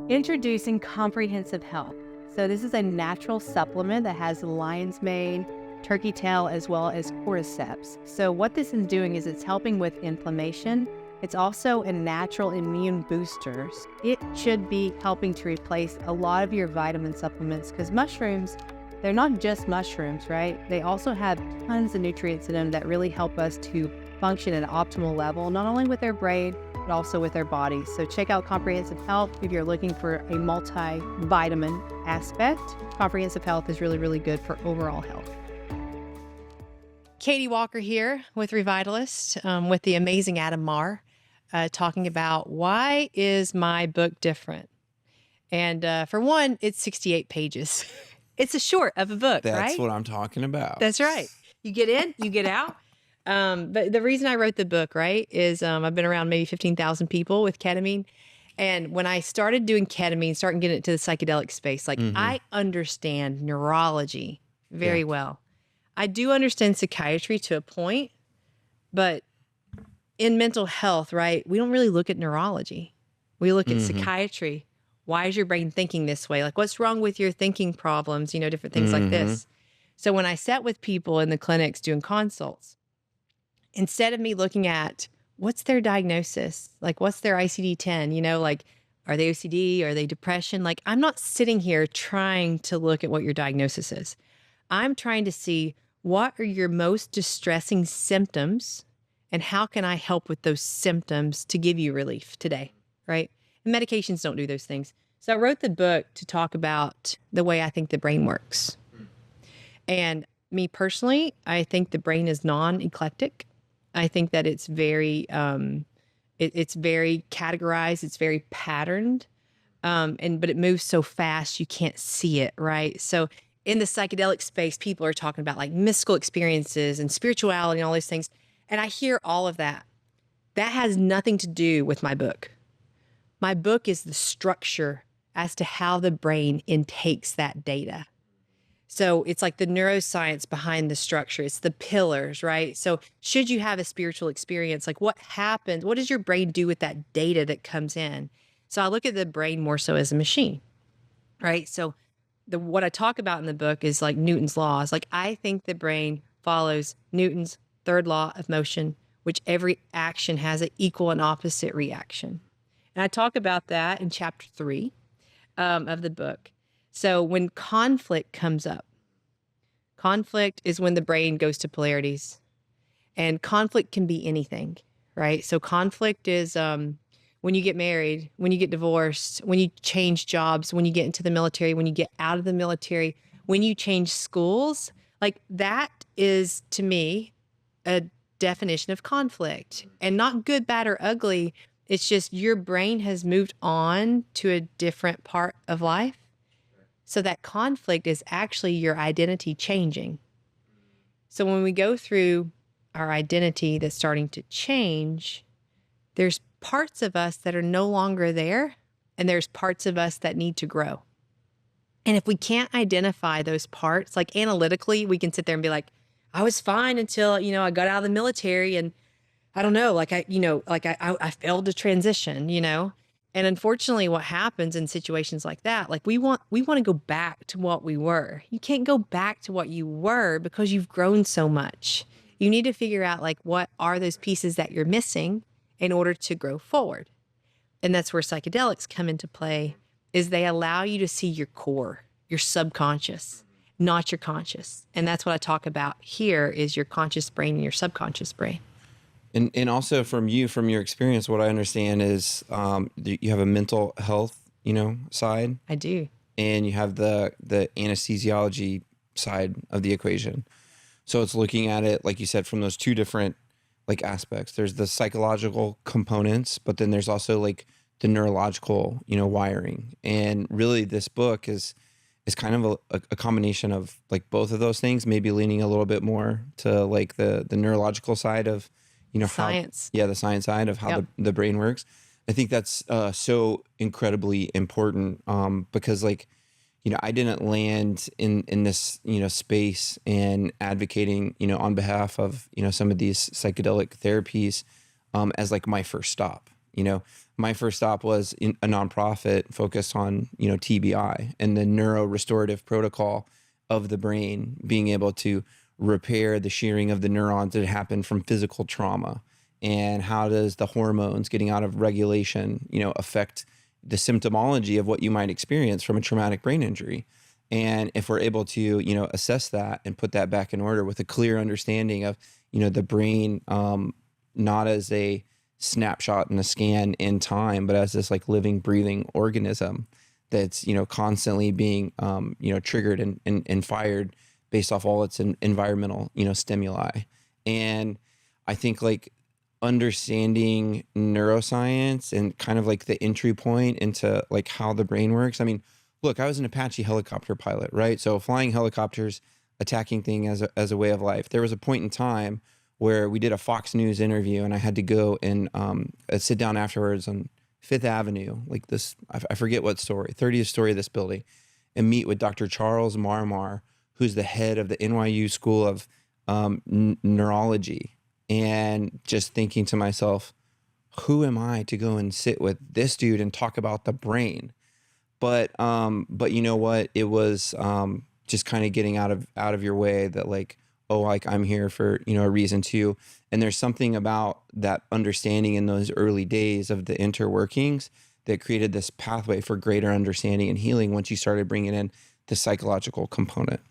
Introducing Comprehensive Health. So this is a natural supplement that has lion's mane, turkey tail, as well as cordyceps. So what this is doing is it's helping with inflammation. It's also a natural immune booster. It should be helping to replace a lot of your vitamin supplements because mushrooms, they're not just mushrooms, right? They also have tons of nutrients in them that really help us to function at an optimal level, not only with our brain, but also with our bodies. So check out Comprehensive Health if you're looking for a multivitamin aspect. Comprehensive Health is really, really good for overall health. Katie Walker here with Revitalist, with the amazing Adam Marr, talking about why is my book different? And for one, it's 68 pages. It's a short of a book, right? That's what I'm talking about. That's right. You get in, you get out. But the reason I wrote the book, right, is I've been around maybe 15,000 people with ketamine. And when I started doing ketamine, starting getting into the psychedelic space, like I understand neurology very well. I do understand psychiatry to a point, but in mental health, right, we don't really look at neurology. We look at psychiatry. Why is your brain thinking this way? Like, what's wrong with your thinking problems? You know, different things like this. So when I sat with people in the clinics doing consults, instead of me looking at what's their diagnosis, like what's their ICD-10, you know, like, are they OCD? Are they depression? Like, I'm not sitting here trying to look at what your diagnosis is. I'm trying to see what are your most distressing symptoms and how can I help with those symptoms to give you relief today, right? And medications don't do those things. So I wrote the book to talk about the way I think the brain works. And me personally, I think the brain is non-eclectic. I think that it's very, it's very categorized. It's very patterned, but it moves so fast you can't see it, right? So in the psychedelic space, people are talking about like mystical experiences and spirituality and all those things, and I hear all of that. That has nothing to do with my book. My book is the structure as to how the brain intakes that data. So it's like the neuroscience behind the structure. It's the pillars, right? So should you have a spiritual experience, like what happens? What does your brain do with that data that comes in? So I look at the brain more so as a machine, right? So what I talk about in the book is like Newton's laws. Like I think the brain follows Newton's third law of motion, which every action has an equal and opposite reaction. And I talk about that in chapter 3 of the book. So when conflict comes up, conflict is when the brain goes to polarities. And conflict can be anything, right? So conflict is when you get married, when you get divorced, when you change jobs, when you get into the military, when you get out of the military, when you change schools, like that is, to me, a definition of conflict. And not good, bad, or ugly. It's just your brain has moved on to a different part of life. So that conflict is actually your identity changing. So when we go through our identity that's starting to change, there's parts of us that are no longer there, and there's parts of us that need to grow. And if we can't identify those parts, like analytically, we can sit there and be like, I was fine until, you know, I got out of the military and I don't know, like I failed to transition, you know? And unfortunately, what happens in situations like that, like we want to go back to what we were. You can't go back to what you were because you've grown so much. You need to figure out like what are those pieces that you're missing in order to grow forward. And that's where psychedelics come into play, is they allow you to see your core, your subconscious, not your conscious. And that's what I talk about here is your conscious brain and your subconscious brain. And also from your experience, what I understand is you have a mental health, you know, side. I do. And you have the anesthesiology side of the equation. So it's looking at it, like you said, from those two different like aspects. There's the psychological components, but then there's also like the neurological, you know, wiring. And really this book is kind of a combination of like both of those things, maybe leaning a little bit more to like the neurological side of, you know, science. The science side of how the brain works. I think that's so incredibly important because like, you know, I didn't land in this, you know, space and advocating, you know, on behalf of, you know, some of these psychedelic therapies as like my first stop. You know, my first stop was in a nonprofit focused on, TBI and the neuro restorative protocol of the brain, being able to repair the shearing of the neurons that happened from physical trauma. And how does the hormones getting out of regulation, affect the symptomology of what you might experience from a traumatic brain injury. And if we're able to, assess that and put that back in order with a clear understanding of, the brain, not as a snapshot and a scan in time, but as this like living, breathing organism that's, constantly being, triggered and fired based off all its environmental, stimuli. And I think like understanding neuroscience and kind of like the entry point into like how the brain works. I mean, look, I was an Apache helicopter pilot, right? So flying helicopters, attacking things as a way of life. There was a point in time where we did a Fox News interview and I had to go and sit down afterwards on Fifth Avenue, like this, I forget what story, 30th story of this building, and meet with Dr. Charles Marr, who's the head of the NYU School of Neurology. And just thinking to myself, who am I to go and sit with this dude and talk about the brain? But you know what? It was just kind of getting out of your way that like, oh, like I'm here for, a reason too. And there's something about that understanding in those early days of the interworkings that created this pathway for greater understanding and healing once you started bringing in the psychological component.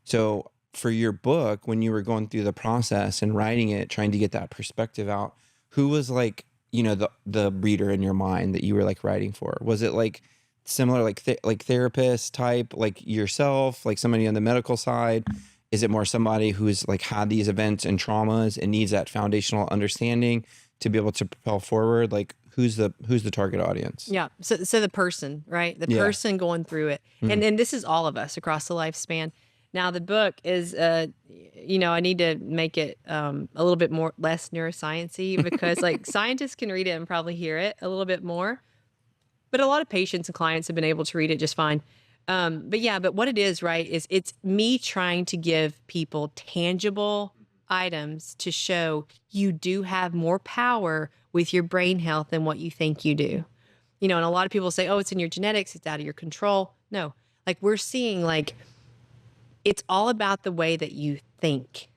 So for your book, when you were going through the process and writing it, trying to get that perspective out, who was like, the reader in your mind that you were like writing for? Was it like similar, like therapist type, like yourself, like somebody on the medical side? Is it more somebody who's like had these events and traumas and needs that foundational understanding to be able to propel forward? Like who's the target audience? Yeah. So the person, right? The person going through it. Mm-hmm. And this is all of us across the lifespan. Now the book is, I need to make it a little bit more less neuroscience-y because like scientists can read it and probably hear it a little bit more, but a lot of patients and clients have been able to read it just fine. But what it is, right, is it's me trying to give people tangible items to show you do have more power with your brain health than what you think you do. And a lot of people say, oh, it's in your genetics, it's out of your control. No, like we're seeing like, it's all about the way that you think.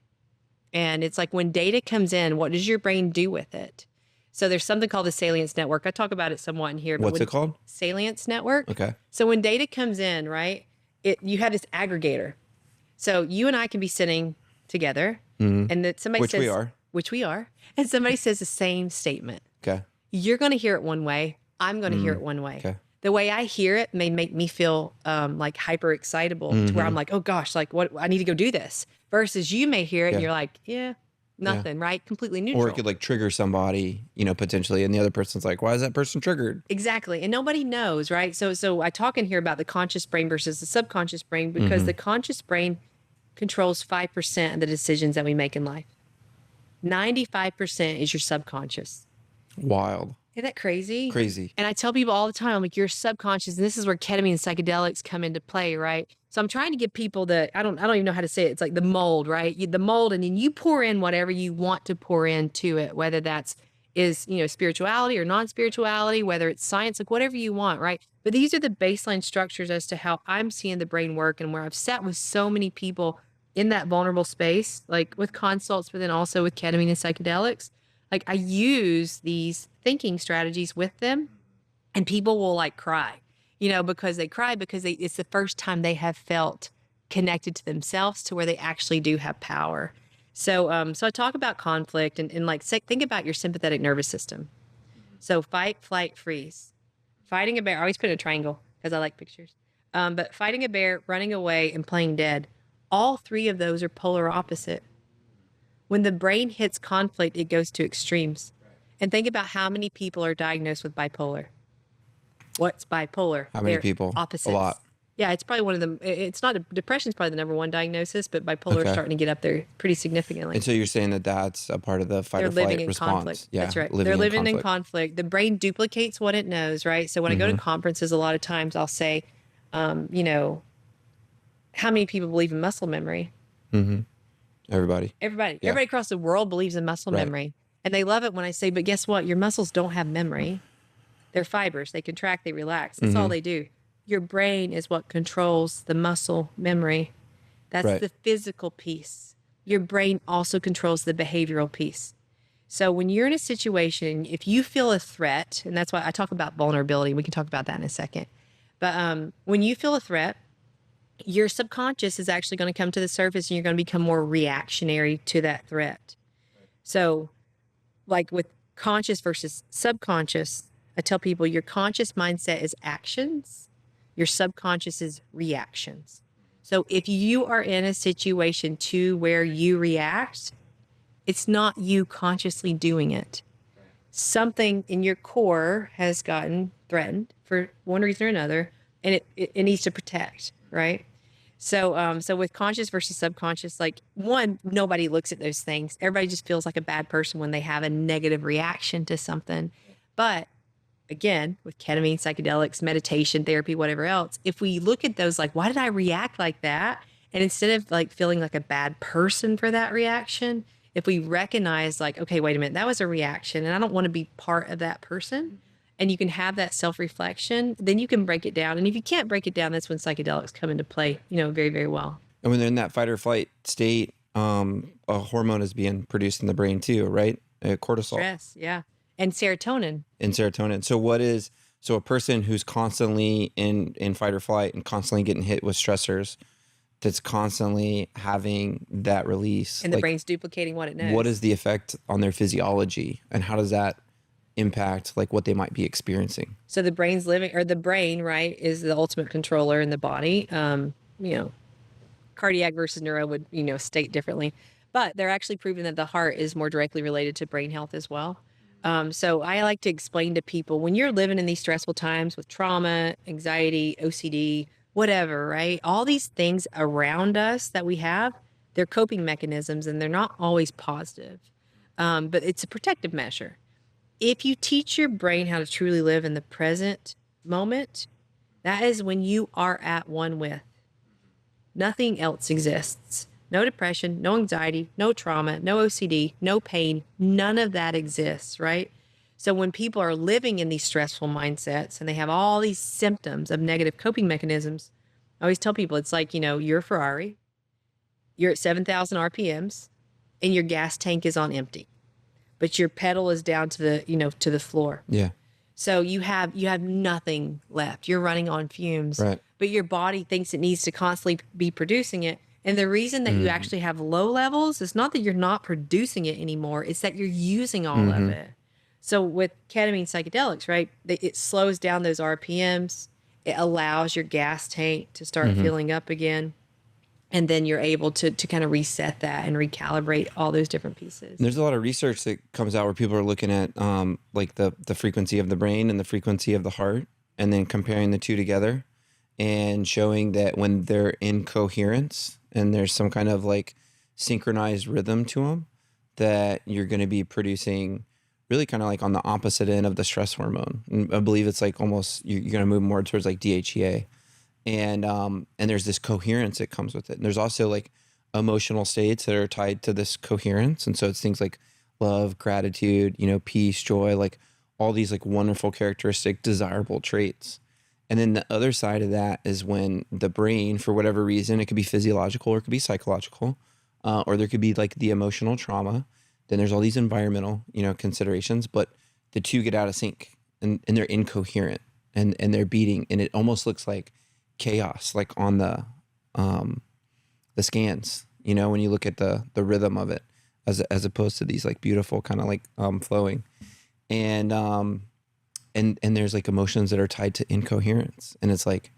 And it's like when data comes in, what does your brain do with it? So there's something called the salience network. I talk about it somewhat in here. But what's it called? Salience network. Okay. So when data comes in, right, you have this aggregator. So you and I can be sitting together and that somebody says, which we are, and somebody says the same statement. Okay. You're going to hear it one way. I'm going to hear it one way. Okay. The way I hear it may make me feel like hyper excitable to where I'm like, oh gosh, like what I need to go do this. Versus you may hear it and you're like, nothing, right? Completely neutral. Or it could like trigger somebody, potentially, and the other person's like, why is that person triggered? Exactly. And nobody knows, right? So I talk in here about the conscious brain versus the subconscious brain because the conscious brain controls 5% of the decisions that we make in life. 95% is your subconscious. Wild. Isn't that crazy? Crazy. And I tell people all the time, I'm like, your subconscious, and this is where ketamine and psychedelics come into play, right? So I'm trying to give people I don't even know how to say it. It's like the mold, right? The mold, and then you pour in whatever you want to pour into it, whether is spirituality or non-spirituality, whether it's science, like whatever you want, right? But these are the baseline structures as to how I'm seeing the brain work and where I've sat with so many people in that vulnerable space, like with consults, but then also with ketamine and psychedelics. Like I use these thinking strategies with them and people will like cry, because they cry because it's the first time they have felt connected to themselves to where they actually do have power. So I talk about conflict and like think about your sympathetic nervous system. So fight, flight, freeze. Fighting a bear, I always put in a triangle because I like pictures. But fighting a bear, running away, and playing dead, all three of those are polar opposite. When the brain hits conflict, it goes to extremes. And think about how many people are diagnosed with bipolar. What's bipolar? How many people? Opposites. A lot. Yeah, it's probably one of them. It's not, depression is probably the number one diagnosis, but bipolar is starting to get up there pretty significantly. And so you're saying that that's a part of the fight or flight response. Conflict. Yeah, that's right. They're living in conflict. The brain duplicates what it knows, right? So when I go to conferences, a lot of times I'll say, how many people believe in muscle memory? Everybody. Everybody across the world believes in muscle memory. And they love it when I say, but guess what? Your muscles don't have memory. They're fibers. They contract, they relax. That's all they do. Your brain is what controls the muscle memory. That's Right. the physical piece. Your brain also controls the behavioral piece. So when you're in a situation, if you feel a threat, and that's why I talk about vulnerability, we can talk about that in a second. But when you feel a threat, your subconscious is actually going to come to the surface and you're going to become more reactionary to that threat. So like with conscious versus subconscious, I tell people your conscious mindset is actions, your subconscious is reactions. So if you are in a situation to where you react, it's not you consciously doing it. Something in your core has gotten threatened for one reason or another, and it needs to protect, right? So with conscious versus subconscious, like one, nobody looks at those things. Everybody just feels like a bad person when they have a negative reaction to something. But again, with ketamine, psychedelics, meditation, therapy, whatever else, if we look at those, like, why did I react like that? And instead of like feeling like a bad person for that reaction, if we recognize like, okay, wait a minute, that was a reaction and I don't want to be part of that person. And you can have that self-reflection, then you can break it down. And if you can't break it down, that's when psychedelics come into play, very, very well. And when they're in that fight or flight state, a hormone is being produced in the brain too, right? Cortisol. Stress, yeah. And serotonin. So a person who's constantly in fight or flight and constantly getting hit with stressors, that's constantly having that release. And the brain's duplicating what it knows. What is the effect on their physiology and how does that impact like what they might be experiencing? So the brain, right, is the ultimate controller in the body. Cardiac versus neuro would, state differently, but they're actually proving that the heart is more directly related to brain health as well. So I like to explain to people when you're living in these stressful times with trauma, anxiety, OCD, whatever, right? All these things around us that we have, they're coping mechanisms and they're not always positive. But it's a protective measure. If you teach your brain how to truly live in the present moment, that is when you are at one with. Nothing else exists. No depression, no anxiety, no trauma, no OCD, no pain. None of that exists, right? So when people are living in these stressful mindsets and they have all these symptoms of negative coping mechanisms, I always tell people it's like, you're a Ferrari, you're at 7,000 RPMs, and your gas tank is on empty, but your pedal is down to the floor. Yeah. So you have nothing left. You're running on fumes, Right. But your body thinks it needs to constantly be producing it. And the reason that you actually have low levels is not that you're not producing it anymore. It's that you're using all of it. So with ketamine psychedelics, right, it slows down those RPMs. It allows your gas tank to start filling up again. And then you're able to kind of reset that and recalibrate all those different pieces. And there's a lot of research that comes out where people are looking at like the frequency of the brain and the frequency of the heart and then comparing the two together and showing that when they're in coherence and there's some kind of like synchronized rhythm to them, that you're going to be producing really kind of like on the opposite end of the stress hormone. And I believe it's like almost you're going to move more towards like DHEA. And there's this coherence that comes with it. And there's also like emotional states that are tied to this coherence. And so it's things like love, gratitude, peace, joy, like all these like wonderful characteristic, desirable traits. And then the other side of that is when the brain, for whatever reason, it could be physiological or it could be psychological, or there could be like the emotional trauma. Then there's all these environmental, considerations, but the two get out of sync and they're incoherent and they're beating. And it almost looks like chaos, like on the scans, when you look at the rhythm of it as opposed to these like beautiful kind of like flowing. And there's like emotions that are tied to incoherence, and it's like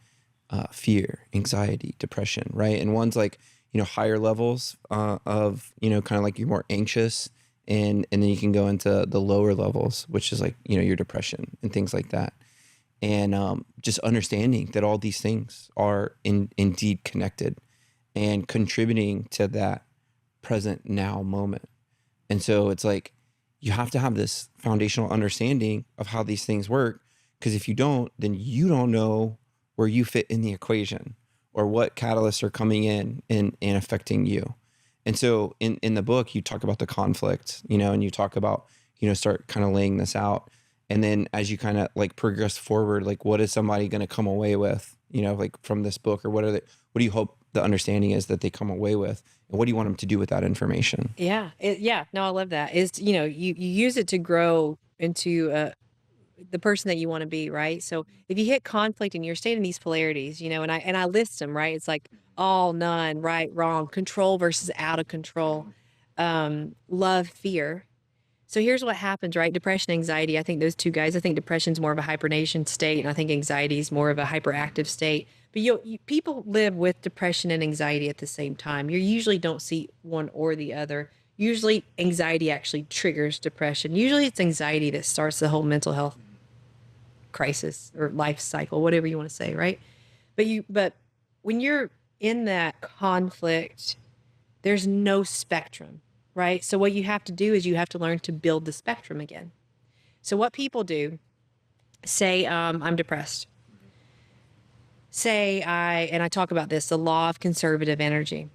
fear, anxiety, depression, right? And one's like, higher levels of, kind of like you're more anxious, and then you can go into the lower levels, which is like, your depression and things like that. And just understanding that all these things are indeed connected and contributing to that present now moment. And so it's like, you have to have this foundational understanding of how these things work, because if you don't, then you don't know where you fit in the equation or what catalysts are coming in and affecting you. And so in the book, you talk about the conflict, and you talk about, start kind of laying this out. And then as you kind of like progress forward, like what is somebody going to come away with, you know, like from this book, or what do you hope the understanding is that they come away with, and what do you want them to do with that information? Yeah. No, I love that. Is, you use it to grow into the person that you want to be, right? So if you hit conflict and you're staying in these polarities, and I list them, right? It's like all, none, right, wrong, control versus out of control, love, fear. So here's what happens, right? Depression, anxiety. I think those two guys, I think depression's more of a hibernation state, and I think anxiety is more of a hyperactive state. But people live with depression and anxiety at the same time. You usually don't see one or the other. Usually anxiety actually triggers depression. Usually it's anxiety that starts the whole mental health crisis or life cycle, whatever you want to say, right? But when you're in that conflict, there's no spectrum, right? So what you have to do is you have to learn to build the spectrum again. So what people do, say I'm depressed. And I talk about this, the law of conservative energy.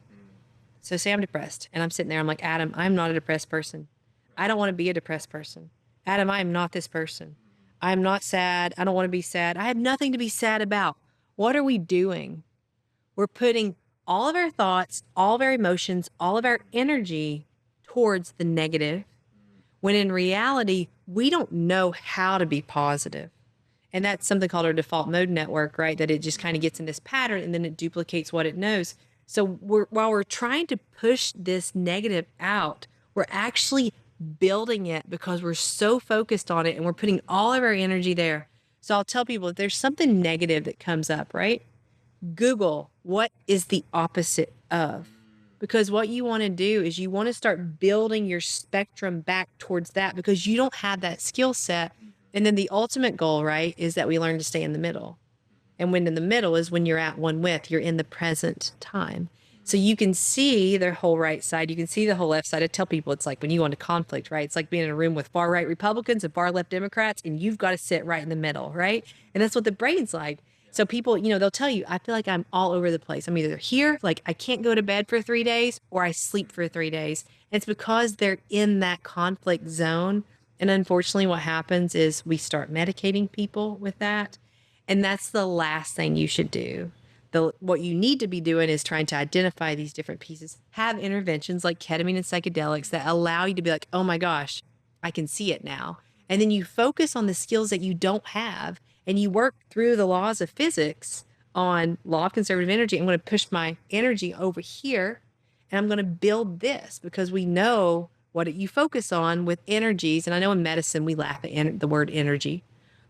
So say I'm depressed and I'm sitting there, I'm like, Adam, I'm not a depressed person. I don't want to be a depressed person. Adam, I am not this person. I am not sad. I don't want to be sad. I have nothing to be sad about. What are we doing? We're putting all of our thoughts, all of our emotions, all of our energy towards the negative, when in reality, we don't know how to be positive. And that's something called our default mode network, right? That it just kind of gets in this pattern and then it duplicates what it knows. So while we're trying to push this negative out, we're actually building it because we're so focused on it and we're putting all of our energy there. So I'll tell people, if there's something negative that comes up, right? Google, what is the opposite of? Because what you want to do is you want to start building your spectrum back towards that, because you don't have that skill set. And then the ultimate goal, right, is that we learn to stay in the middle. And when in the middle is when you're at one with, you're in the present time. So you can see the whole right side. You can see the whole left side. I tell people it's like when you go into conflict, right? It's like being in a room with far right Republicans and far left Democrats, and you've got to sit right in the middle, right? And that's what the brain's like. So people, they'll tell you, I feel like I'm all over the place. I'm either here, like I can't go to bed for 3 days, or I sleep for 3 days. And it's because they're in that conflict zone. And unfortunately, what happens is we start medicating people with that. And that's the last thing you should do. What you need to be doing is trying to identify these different pieces, have interventions like ketamine and psychedelics that allow you to be like, oh my gosh, I can see it now. And then you focus on the skills that you don't have, and you work through the laws of physics on law of conservative energy. I'm going to push my energy over here, and I'm going to build this, because we know what you focus on with energies. And I know in medicine, we laugh at the word energy.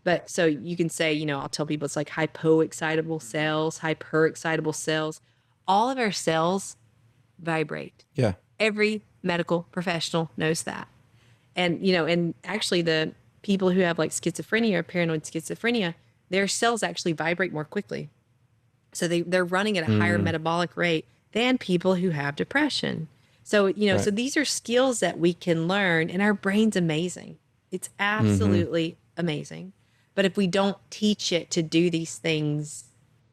But so you can say, I'll tell people it's like hypoexcitable cells, hyperexcitable cells. All of our cells vibrate. Yeah. Every medical professional knows that. And, and actually the people who have like schizophrenia or paranoid schizophrenia, their cells actually vibrate more quickly. So they're running at a higher metabolic rate than people who have depression. So, Right. So these are skills that we can learn, and our brain's amazing. It's absolutely amazing. But if we don't teach it to do these things,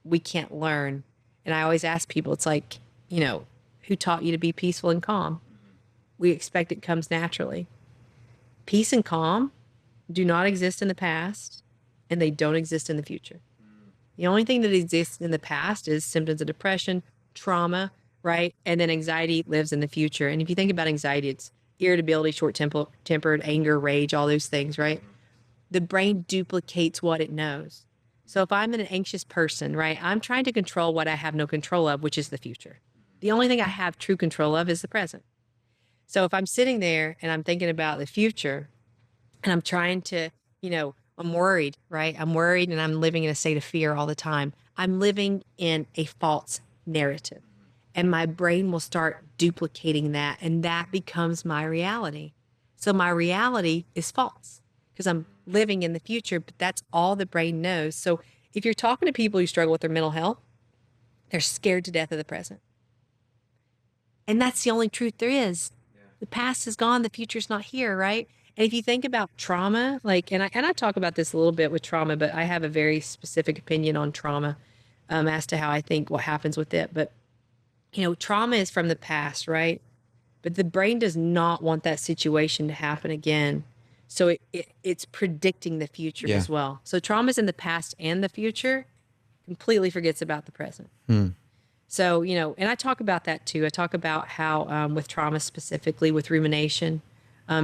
we can't learn. And I always ask people, it's like, who taught you to be peaceful and calm? We expect it comes naturally. Peace and calm do not exist in the past, and they don't exist in the future. The only thing that exists in the past is symptoms of depression, trauma, right? And then anxiety lives in the future. And if you think about anxiety, it's irritability, short-tempered, anger, rage, all those things, right? The brain duplicates what it knows. So if I'm an anxious person, right, I'm trying to control what I have no control of, which is the future. The only thing I have true control of is the present. So if I'm sitting there and I'm thinking about the future, and I'm trying to, I'm worried, right? I'm worried, and I'm living in a state of fear all the time. I'm living in a false narrative, and my brain will start duplicating that, and that becomes my reality. So my reality is false because I'm living in the future, but that's all the brain knows. So if you're talking to people who struggle with their mental health, they're scared to death of the present. And that's the only truth there is. Yeah. The past is gone. The future's not here, right? And if you think about trauma, and I talk about this a little bit with trauma, but I have a very specific opinion on trauma as to how I think what happens with it. But, trauma is from the past, right? But the brain does not want that situation to happen again. So it's predicting the future Yeah. as well. So trauma's in the past and the future, completely forgets about the present. So, you know, and I talk about that too. I talk about how with trauma specifically, with rumination,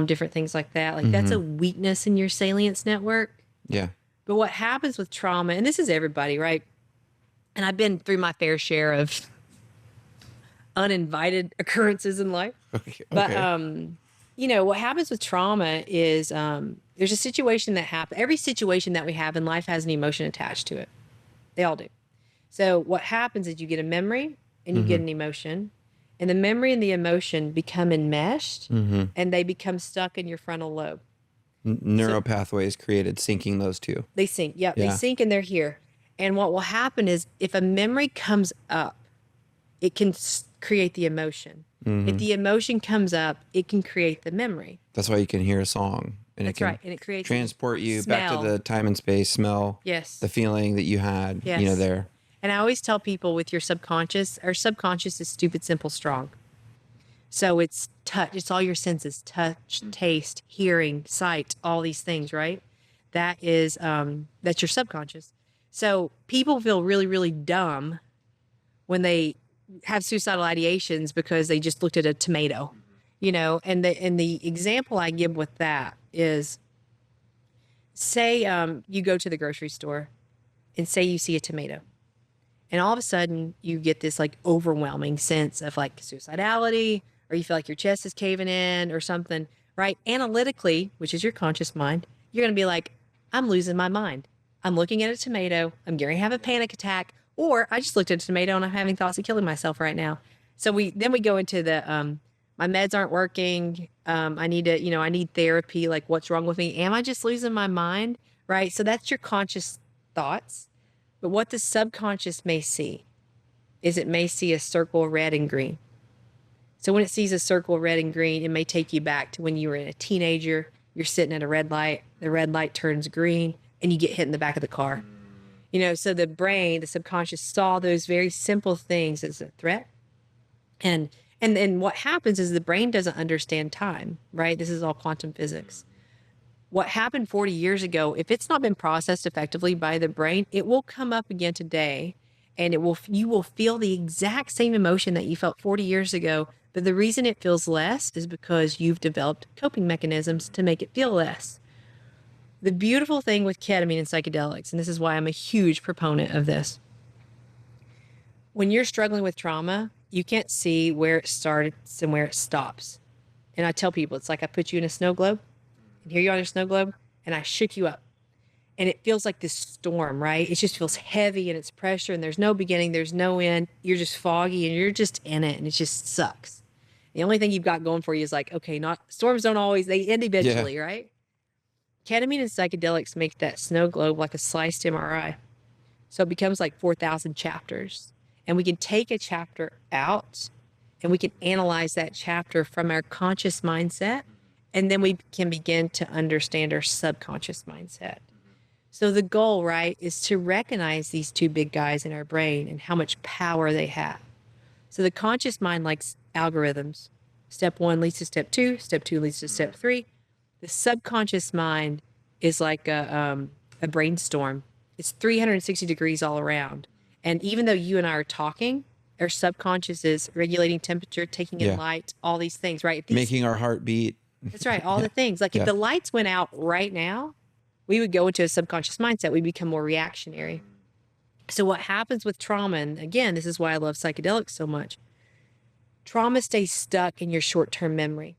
different things like that. Like that's a weakness in your salience network. Yeah. But what happens with trauma, and this is everybody, right? And I've been through my fair share of uninvited occurrences in life. Okay. But, you know, what happens with trauma is there's a situation that happens. Every situation that we have in life has an emotion attached to it. They all do. So what happens is you get a memory and you get an emotion, and the memory and the emotion become enmeshed and they become stuck in your frontal lobe. Neural pathways created syncing those two. They sync. Yep, Yeah. they sync and they're here. And what will happen is if a memory comes up, it can create the emotion. If the emotion comes up, it can create the memory. That's why you can hear a song and That's it can right. And it creates transport you back to smell. the time and space, smell, Yes. the feeling that you had, you know, Yes. there. And I always tell people with your subconscious, our subconscious is stupid, simple, strong. So it's touch, it's all your senses, touch, taste, hearing, sight, all these things, right? That is, that's your subconscious. So people feel really, really dumb when they have suicidal ideations because they just looked at a tomato, you know, and the example I give with that is say, you go to the grocery store and say you see a tomato. And all of a sudden you get this like overwhelming sense of like suicidality, or you feel like your chest is caving in or something, right? Analytically, which is your conscious mind, you're going to be like, I'm losing my mind. I'm looking at a tomato. I'm going to have a panic attack, or I just looked at a tomato and I'm having thoughts of killing myself right now. So we go into the, my meds aren't working. I need to, you know, I need therapy. Like, what's wrong with me? Am I just losing my mind? Right? So that's your conscious thoughts. But what the subconscious may see is it may see a circle red and green. So when it sees a circle red and green, it may take you back to when you were a teenager, you're sitting at a red light, the red light turns green, and you get hit in the back of the car. You know, so the brain, the subconscious saw those very simple things as a threat. And then what happens is the brain doesn't understand time, right? This is all quantum physics. What happened 40 years ago, if it's not been processed effectively by the brain, it will come up again today, and you will feel the exact same emotion that you felt 40 years ago. But the reason it feels less is because you've developed coping mechanisms to make it feel less. The beautiful thing with ketamine and psychedelics, and this is why I'm a huge proponent of this, when you're struggling with trauma, you can't see where it starts and where it stops. And I tell people, it's like I put you in a snow globe, and here you are on a snow globe, and I shook you up. And it feels like this storm, right? It just feels heavy and it's pressure, and there's no beginning, there's no end. You're just foggy and you're just in it, and it just sucks. The only thing you've got going for you is like, okay, storms don't always, they end eventually, right? Ketamine and psychedelics make that snow globe like a sliced MRI. So it becomes like 4,000 chapters. And we can take a chapter out and we can analyze that chapter from our conscious mindset. And then we can begin to understand our subconscious mindset. So the goal, right, is to recognize these two big guys in our brain and how much power they have. So the conscious mind likes algorithms. Step 1 leads to step 2. Step 2 leads to step 3. The subconscious mind is like a brainstorm. It's 360 degrees all around. And even though you and I are talking, our subconscious is regulating temperature, taking in light, all these things, right? Making our heart beat. That's right. All the things. Like if the lights went out right now, we would go into a subconscious mindset. We become more reactionary. So what happens with trauma, and again, this is why I love psychedelics so much, trauma stays stuck in your short-term memory.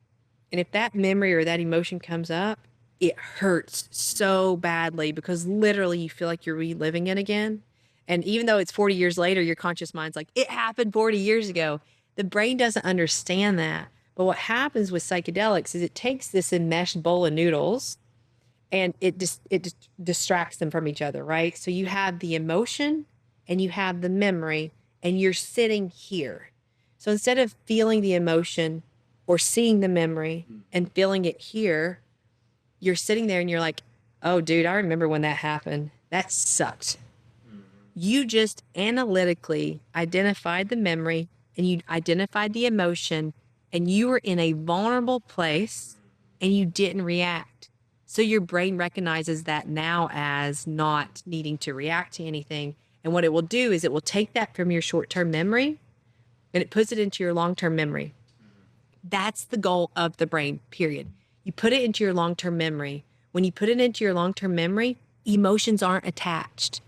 And if that memory or that emotion comes up, it hurts so badly because literally you feel like you're reliving it again. And even though it's 40 years later, your conscious mind's like, it happened 40 years ago. The brain doesn't understand that. But what happens with psychedelics is it takes this enmeshed bowl of noodles and it distracts them from each other, right? So you have the emotion and you have the memory and you're sitting here. So instead of feeling the emotion or seeing the memory and feeling it here, you're sitting there and you're like, oh, dude, I remember when that happened. That sucked. You just analytically identified the memory and you identified the emotion and you were in a vulnerable place and you didn't react. So your brain recognizes that now as not needing to react to anything. And what it will do is it will take that from your short-term memory and it puts it into your long-term memory. That's the goal of the brain, period. You put it into your long-term memory. When you put it into your long-term memory, emotions aren't attached,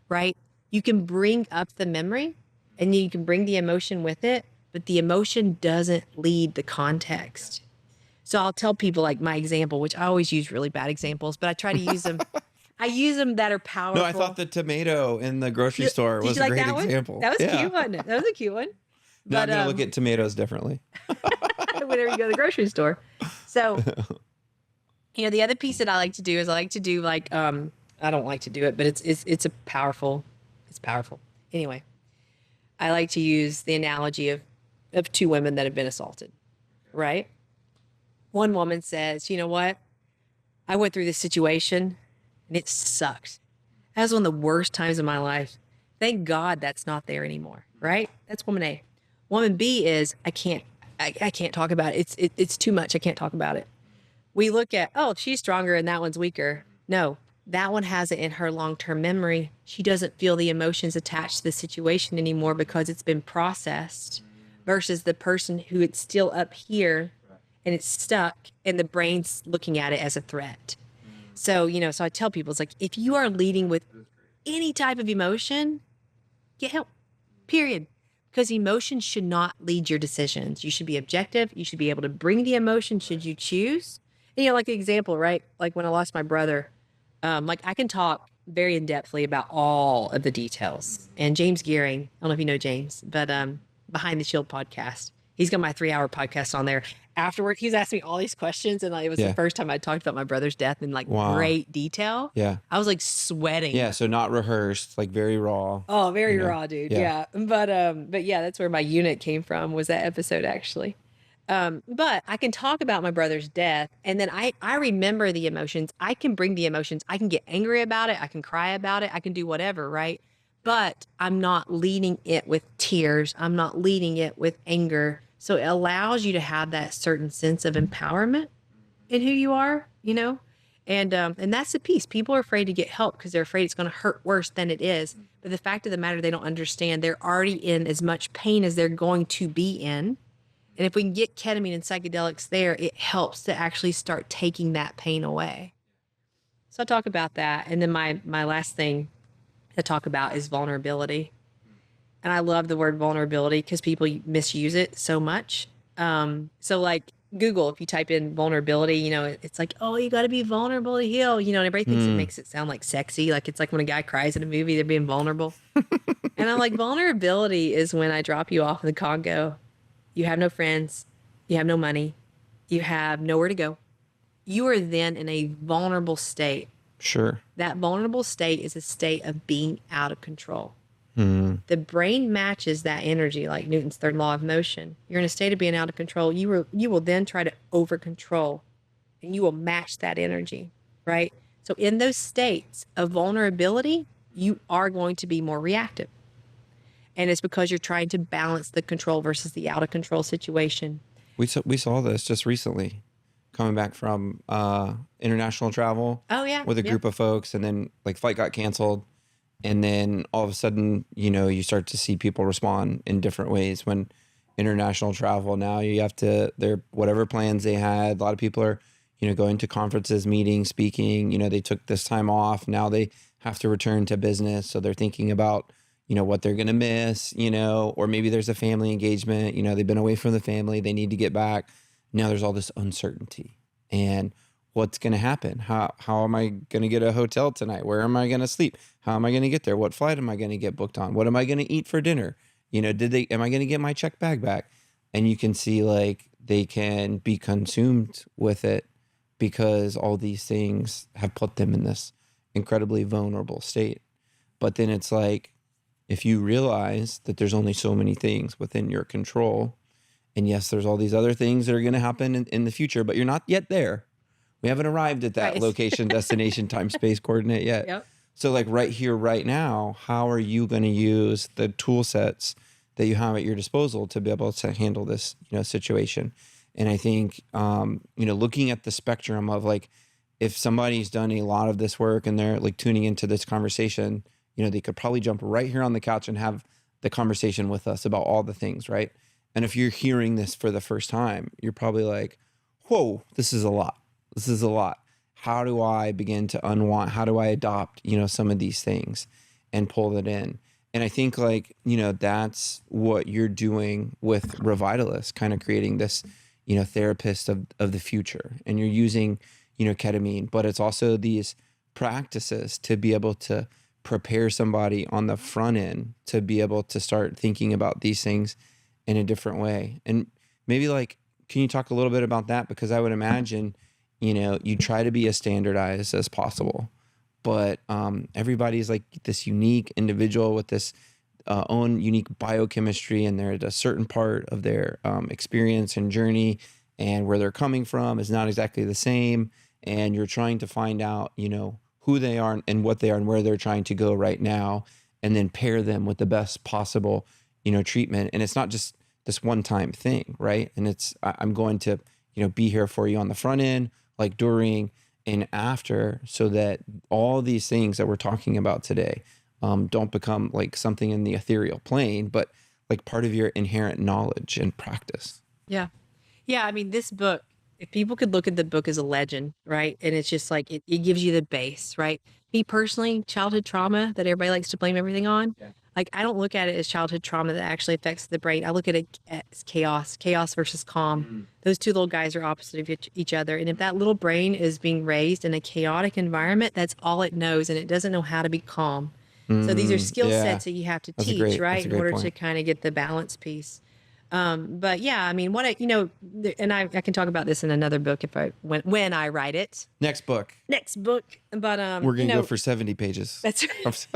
right? You can bring up the memory and you can bring the emotion with it, but the emotion doesn't lead the context. So I'll tell people like my example, which I always use really bad examples, but I try to use them. I use them that are powerful. No, I thought the tomato in the grocery store was Did you a like great that one? example. That was cute, wasn't it? That was a cute one. Now I'm going to look at tomatoes differently. Whenever you go to the grocery store. So, the other piece that I like to do is I like to do like, I don't like to do it, but it's powerful. Anyway, I like to use the analogy of two women that have been assaulted, right? One woman says, you know what? I went through this situation and it sucked. That was one of the worst times of my life. Thank God that's not there anymore, right? That's woman A. Woman B is, I can't talk about it. It's too much. I can't talk about it. We look at, oh, she's stronger and that one's weaker. No, that one has it in her long-term memory. She doesn't feel the emotions attached to the situation anymore because it's been processed versus the person who it's still up here and it's stuck and the brain's looking at it as a threat. So, so I tell people, it's like, if you are leading with any type of emotion, get help, period. Because emotions should not lead your decisions. You should be objective. You should be able to bring the emotion should you choose. And, like the example, right? Like when I lost my brother, like I can talk very in-depthly about all of the details. And James Gearing, I don't know if you know James, but Behind the Shield podcast, he's got my 3-hour podcast on there. Afterward, he's asked me all these questions. And it was the first time I talked about my brother's death in great detail. Yeah. I was like sweating. Yeah. So not rehearsed, like very raw. Oh, very raw, dude. Yeah. But yeah, that's where my unit came from, was that episode actually. But I can talk about my brother's death and then I remember the emotions. I can bring the emotions. I can get angry about it. I can cry about it. I can do whatever, right? But I'm not leading it with tears. I'm not leading it with anger. So it allows you to have that certain sense of empowerment in who you are, and that's the piece. People are afraid to get help because they're afraid it's going to hurt worse than it is. But the fact of the matter, they don't understand they're already in as much pain as they're going to be in. And if we can get ketamine and psychedelics there, it helps to actually start taking that pain away. So I talk about that. And then my last thing to talk about is vulnerability. And I love the word vulnerability because people misuse it so much. So like Google, if you type in vulnerability, it's like, oh, you got to be vulnerable to heal, and everybody thinks it makes it sound like sexy. Like it's like when a guy cries in a movie, they're being vulnerable. And I'm like, vulnerability is when I drop you off in the Congo. You have no friends. You have no money. You have nowhere to go. You are then in a vulnerable state. Sure. That vulnerable state is a state of being out of control. The brain matches that energy, like Newton's third law of motion. You're in a state of being out of control. You will then try to over control, and you will match that energy, right? So in those states of vulnerability, you are going to be more reactive. And it's because you're trying to balance the control versus the out of control situation. We saw this just recently, coming back from international travel. Oh yeah, with a group of folks, and then flight got canceled. And then all of a sudden, you start to see people respond in different ways. When international travel, now you have to, whatever plans they had, a lot of people are, going to conferences, meetings, speaking, they took this time off. Now they have to return to business. So they're thinking about, what they're going to miss, or maybe there's a family engagement, they've been away from the family. They need to get back. Now there's all this uncertainty. And what's going to happen? How am I going to get a hotel tonight? Where am I going to sleep? How am I going to get there? What flight am I going to get booked on? What am I going to eat for dinner? Am I going to get my check bag back? And you can see they can be consumed with it because all these things have put them in this incredibly vulnerable state. But then it's like, if you realize that there's only so many things within your control, and yes, there's all these other things that are going to happen in the future, but you're not yet there. We haven't arrived at that location, destination, time, space coordinate yet. Yep. So right here, right now, how are you going to use the tool sets that you have at your disposal to be able to handle this, situation? And I think, looking at the spectrum of if somebody's done a lot of this work and they're like tuning into this conversation, you know, they could probably jump right here on the couch and have the conversation with us about all the things, right? And if you're hearing this for the first time, you're probably like, whoa, this is a lot. This is a lot. How do I begin to unwind? How do I adopt, you know, some of these things and pull it in? And I think like, you know, that's what you're doing with Revitalist, kind of creating this, you know, therapist of the future. And you're using, you know, ketamine, but it's also these practices to be able to prepare somebody on the front end to be able to start thinking about these things in a different way. And maybe like, can you talk a little bit about that? Because I would imagine, you know, you try to be as standardized as possible, but everybody's like this unique individual with this own unique biochemistry, and they're at a certain part of their experience and journey, and where they're coming from is not exactly the same. And you're trying to find out, you know, who they are and what they are and where they're trying to go right now, and then pair them with the best possible, you know, treatment. And it's not just this one-time thing, right? And it's, I'm going to, you know, be here for you on the front end, like during and after, so that all these things that we're talking about today don't become like something in the ethereal plane, but like part of your inherent knowledge and practice. Yeah. Yeah. I mean, this book, if people could look at the book as a legend, right? And it's just like, it gives you the base, right? Me personally, childhood trauma that everybody likes to blame everything on. Yeah. Like, I don't look at it as childhood trauma that actually affects the brain. I look at it as chaos versus calm. Mm. Those two little guys are opposite of each other. And if that little brain is being raised in a chaotic environment, that's all it knows. And it doesn't know how to be calm. So these are skill sets that you have to teach, right? In order to kind of get the balance piece. But yeah, I mean, you know, and I can talk about this in another book when I write it. Next book. But we're going to go for 70 pages. That's right.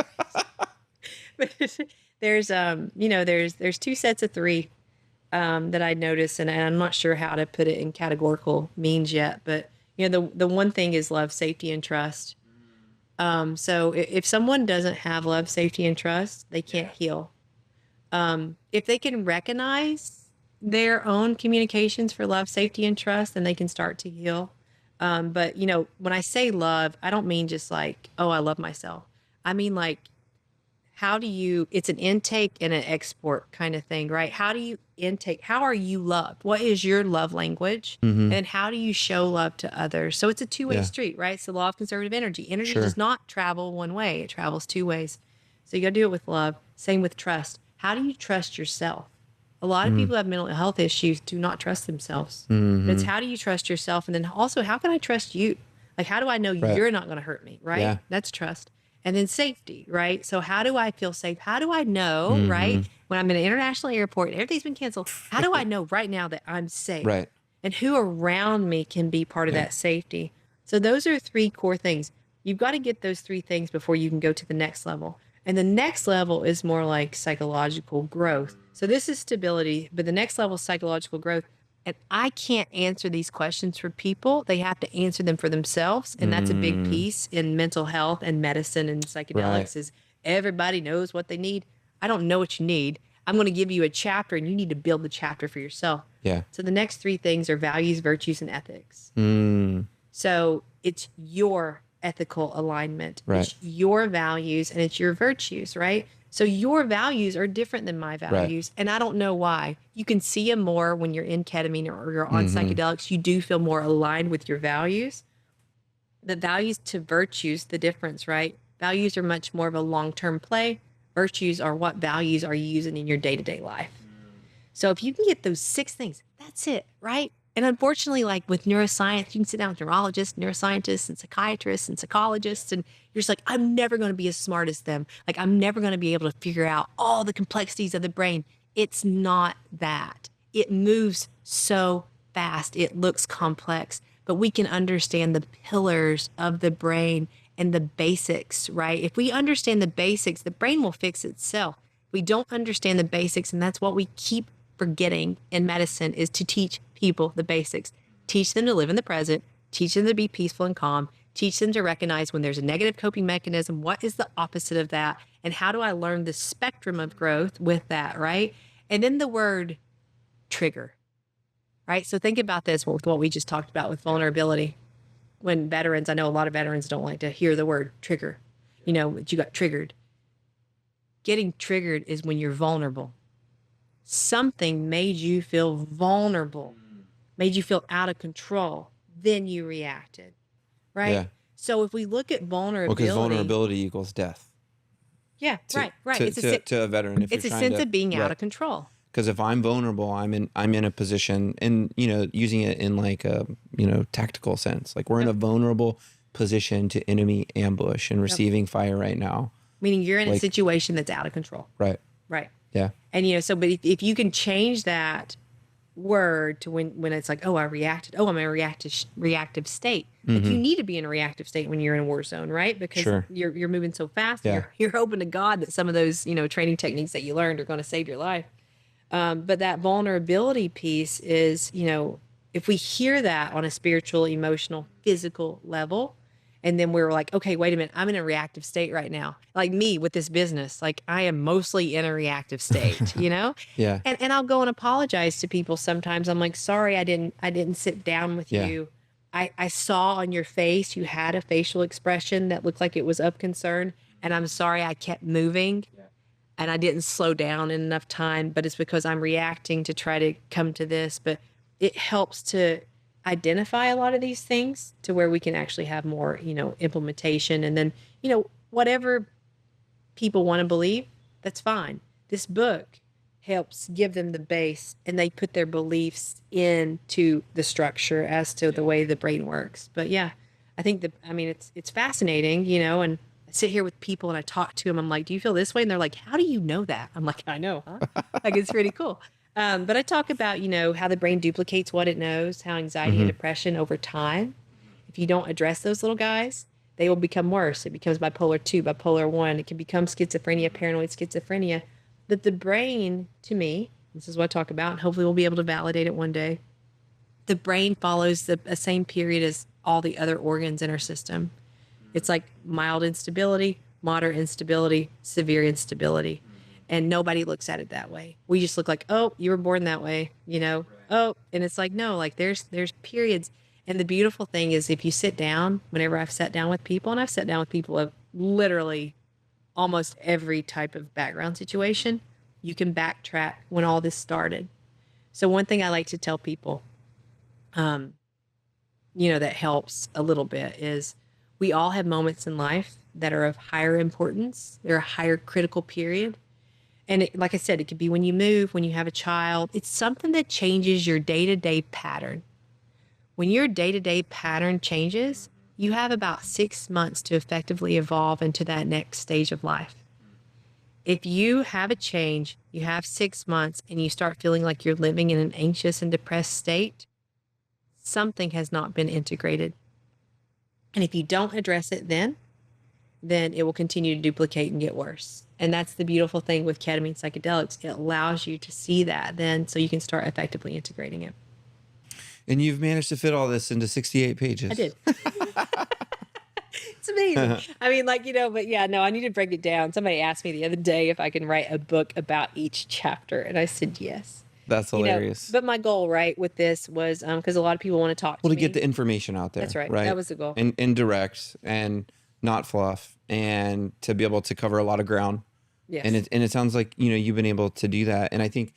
But there's you know, there's two sets of three that I noticed, and I'm not sure how to put it in categorical means yet, but you know, the one thing is love, safety, and trust. So if someone doesn't have love, safety, and trust, they can't heal. If they can recognize their own communications for love, safety, and trust, then they can start to heal. But you know, when I say love, I don't mean just like, oh, I love myself. I mean, like, it's an intake and an export kind of thing, right? How do you intake? How are you loved? What is your love language? Mm-hmm. And how do you show love to others? So it's a two-way street, right? It's the law of conservative energy. Energy does not travel one way. It travels two ways. So you got to do it with love. Same with trust. How do you trust yourself? A lot of people who have mental health issues do not trust themselves. Mm-hmm. It's how do you trust yourself? And then also, how can I trust you? Like, how do I know you're not going to hurt me, right? Yeah. That's trust. And then safety, right? So how do I feel safe? How do I know, right? When I'm in an international airport and everything's been canceled, how do I know right now that I'm safe? Right. And who around me can be part of that safety? So those are three core things. You've got to get those three things before you can go to the next level. And the next level is more like psychological growth. So this is stability, but the next level is psychological growth. And I can't answer these questions for people. They have to answer them for themselves. And that's a big piece in mental health and medicine and psychedelics is everybody knows what they need. I don't know what you need. I'm going to give you a chapter and you need to build the chapter for yourself. Yeah. So the next three things are values, virtues, and ethics. So it's your ethical alignment. Right. It's your values and it's your virtues, right? So your values are different than my values. Right. And I don't know why. You can see them more when you're in ketamine or you're on psychedelics. You do feel more aligned with your values. The values to virtues, the difference, right? Values are much more of a long-term play. Virtues are what values are you using in your day-to-day life. So if you can get those 6 things, that's it, right? And unfortunately, like with neuroscience, you can sit down with neurologists, neuroscientists, and psychiatrists and psychologists, and you're just like, I'm never going to be as smart as them. Like, I'm never going to be able to figure out all the complexities of the brain. It's not that. It moves so fast. It looks complex, but we can understand the pillars of the brain and the basics, right? If we understand the basics, the brain will fix itself. We don't understand the basics, and that's what we keep forgetting in medicine is to teach people the basics. Teach them to live in the present, teach them to be peaceful and calm, teach them to recognize when there's a negative coping mechanism, what is the opposite of that, and how do I learn the spectrum of growth with that, right? And then the word trigger, right? So think about this with what we just talked about with vulnerability. when veterans, I know a lot of veterans don't like to hear the word trigger, that you got triggered. Getting triggered is when you're vulnerable. Something made you feel vulnerable, made you feel out of control. Then you reacted, right? Yeah. So if we look at vulnerability. Because vulnerability equals death. Yeah, right. To a veteran. If it's you're a trying sense of being out right. of control. Because if I'm vulnerable, I'm in a position, and using it in like a tactical sense, like we're in a vulnerable position to enemy ambush and receiving fire right now. Meaning you're in a situation that's out of control. Right. Right. Yeah. And but if you can change that word to when it's like, oh, I reacted. Oh, I'm in a reactive state. Like you need to be in a reactive state when you're in a war zone, right? Because you're moving so fast. Yeah. You're hoping to God that some of those training techniques that you learned are going to save your life. But that vulnerability piece is, if we hear that on a spiritual, emotional, physical level, and then we're like, okay, wait a minute, I'm in a reactive state right now. Like me with this business, like I am mostly in a reactive state, Yeah. And I'll go and apologize to people sometimes. I'm like, sorry, I didn't sit down with you. I saw on your face, you had a facial expression that looked like it was of concern. And I'm sorry I kept moving. And I didn't slow down in enough time, but it's because I'm reacting to try to come to this. But it helps to identify a lot of these things to where we can actually have more, implementation. And then, whatever people want to believe, that's fine. This book helps give them the base, and they put their beliefs into the structure as to the way the brain works. But yeah, I think it's fascinating, and sit here with people and I talk to them. I'm like, do you feel this way? And they're like, how do you know that? I'm like, I know, huh? Like, it's pretty cool. But I talk about, how the brain duplicates what it knows, how anxiety and depression over time, if you don't address those little guys, they will become worse. It becomes bipolar 2, bipolar 1. It can become schizophrenia, paranoid schizophrenia. But the brain, to me, this is what I talk about, and hopefully we'll be able to validate it one day. The brain follows the same period as all the other organs in our system. It's like mild instability, moderate instability, severe instability. And nobody looks at it that way. We just look like, oh, you were born that way, Oh, and it's like, no, like there's periods. And the beautiful thing is if you sit down, whenever I've sat down with people, and I've sat down with people of literally almost every type of background situation, you can backtrack when all this started. So one thing I like to tell people, that helps a little bit is, we all have moments in life that are of higher importance. They're a higher critical period. And like I said, it could be when you move, when you have a child. It's something that changes your day-to-day pattern. When your day-to-day pattern changes, you have about 6 months to effectively evolve into that next stage of life. If you have a change, you have 6 months, and you start feeling like you're living in an anxious and depressed state, something has not been integrated. And if you don't address it then it will continue to duplicate and get worse. And that's the beautiful thing with ketamine psychedelics. It allows you to see that then so you can start effectively integrating it. And you've managed to fit all this into 68 pages. I did. It's amazing. But yeah, no, I need to break it down. Somebody asked me the other day if I can write a book about each chapter. And I said, yes. That's hilarious. But my goal, right, with this was because a lot of people want to talk to me. To get the information out there. That's right. That was the goal. And direct and not fluff, and to be able to cover a lot of ground. Yes. And it sounds like, you've been able to do that. And I think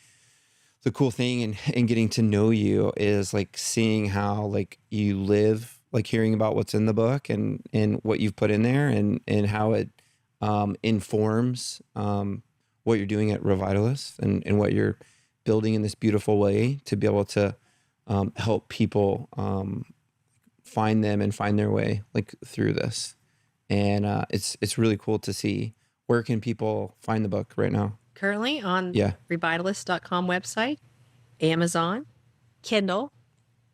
the cool thing in getting to know you is like seeing how like you live, like hearing about what's in the book and what you've put in there and how it informs what you're doing at Revitalist and what you're building in this beautiful way to be able to help people find them and find their way like through this. And it's really cool to see. Where can people find the book right now? Currently on Revitalist.com website, Amazon, Kindle,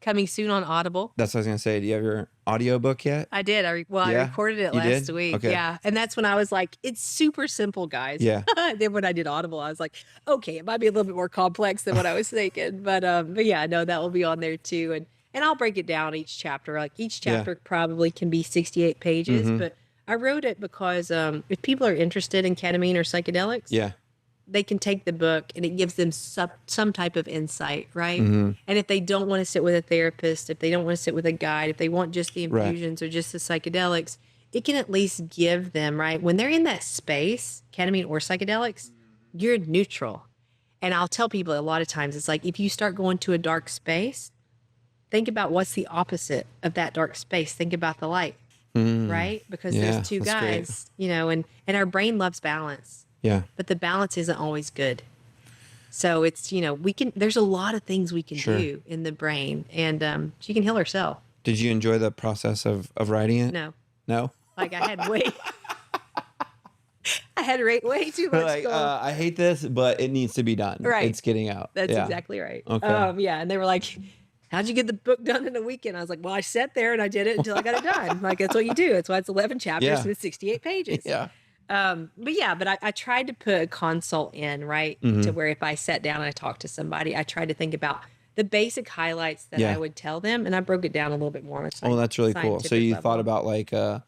coming soon on Audible. That's what I was going to say. Do you have your audiobook yet? I did. I recorded it last week. Okay. Yeah. And that's when I was like, it's super simple, guys. Yeah. Then when I did Audible, I was like, okay, it might be a little bit more complex than what I was thinking. But yeah, no, that will be on there too. And I'll break it down each chapter. Like each chapter probably can be 68 pages, but I wrote it because if people are interested in ketamine or psychedelics, they can take the book and it gives them some type of insight, right? And if they don't want to sit with a therapist, if they don't want to sit with a guide, if they want just the infusions or just the psychedelics, it can at least give them, right? When they're in that space, ketamine or psychedelics, you're neutral. And I'll tell people a lot of times, it's like, if you start going to a dark space, think about what's the opposite of that dark space. Think about the light, right? Because there's two guys, you know, and our brain loves balance. Yeah. But the balance isn't always good. So it's, you know, there's a lot of things we can do in the brain, and she can heal herself. Did you enjoy the process of writing it? No. No? Like I had way too much Like, going. I hate this, but it needs to be done. Right. It's getting out. That's exactly right. Okay. Yeah. And they were like, how'd you get the book done in a weekend? I was like, well, I sat there and I did it until I got it done. Like, that's what you do. That's why it's 11 chapters with 68 pages. Yeah. But I tried to put a consult in, right? To where if I sat down and I talked to somebody, I tried to think about the basic highlights that I would tell them. And I broke it down a little bit more. Oh, that's really cool. So you thought about like the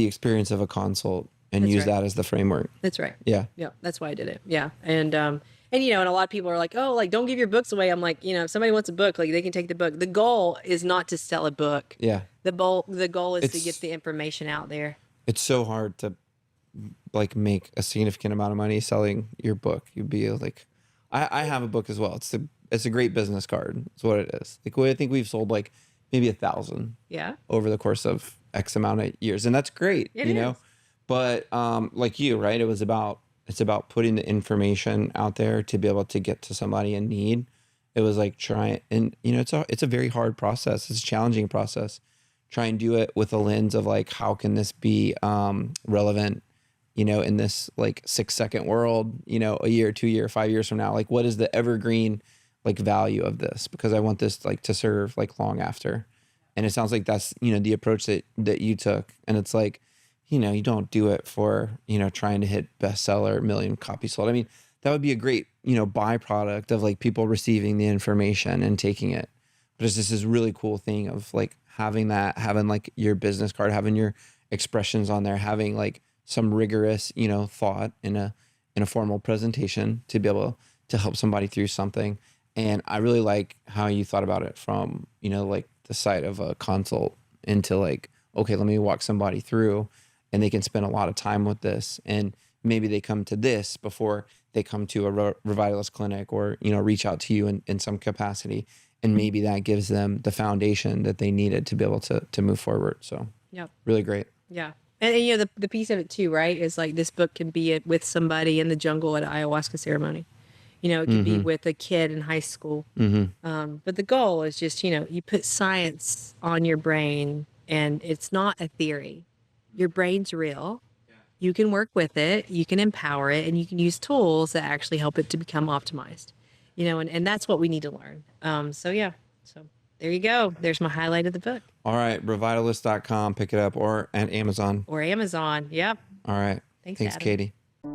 experience of a consult and use that as the framework. That's right. Yeah. Yeah. That's why I did it. Yeah. And you know, and a lot of people are like, oh, like, don't give your books away. I'm like, you know, if somebody wants a book, like, they can take the book. The goal is not to sell a book. Yeah. The goal is to get the information out there. It's so hard to like make a significant amount of money selling your book. You'd be like, I have a book as well. It's a great business card. It's what it is. Like, I think we've sold like maybe 1,000 over the course of X amount of years. And that's great, you know, but like you, right. It's about putting the information out there to be able to get to somebody in need. It was like and you know, it's a very hard process. It's a challenging process. Try and do it with a lens of like, how can this be relevant, you know, in this like 6-second world, you know, a year, 2 year, 5 years from now, like what is the evergreen like value of this? Because I want this like to serve like long after. And it sounds like that's, you know, the approach that you took. And it's like, you know, you don't do it for, you know, trying to hit bestseller, million copies sold. I mean, that would be a great, you know, byproduct of like people receiving the information and taking it. But it's just this really cool thing of like having like your business card, having your expressions on there, having like some rigorous, you know, thought in a formal presentation to be able to help somebody through something. And I really like how you thought about it from, you know, like the side of a consult into like, okay, let me walk somebody through, and they can spend a lot of time with this. And maybe they come to this before they come to a Revitalist clinic, or, you know, reach out to you in some capacity. And maybe that gives them the foundation that they needed to be able to move forward. So really great. Yeah. And you know, the piece of it too, right, is like this book can be with somebody in the jungle at an ayahuasca ceremony. You know, it could be with a kid in high school. But the goal is just, you know, you put science on your brain, and it's not a theory. Your brain's real. You can work with it. You can empower it, and you can use tools that actually help it to become optimized. You know, and that's what we need to learn. So there you go. There's my highlight of the book. All right. Revitalist.com. Pick it up, or at Amazon. Yep. All right. Thanks, Adam. Katie.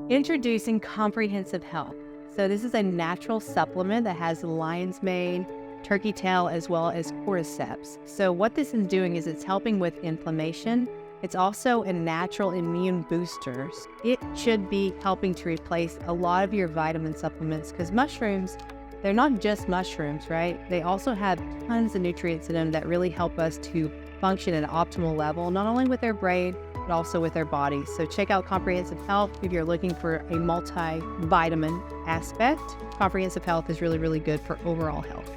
Introducing Comprehensive Health. So this is a natural supplement that has lion's mane, turkey tail, as well as cordyceps. So what this is doing is it's helping with inflammation. It's also a natural immune booster. It should be helping to replace a lot of your vitamin supplements, because mushrooms, they're not just mushrooms, right? They also have tons of nutrients in them that really help us to function at an optimal level, not only with our brain, but also with our bodies. So check out Comprehensive Health if you're looking for a multivitamin aspect. Comprehensive Health is really, really good for overall health.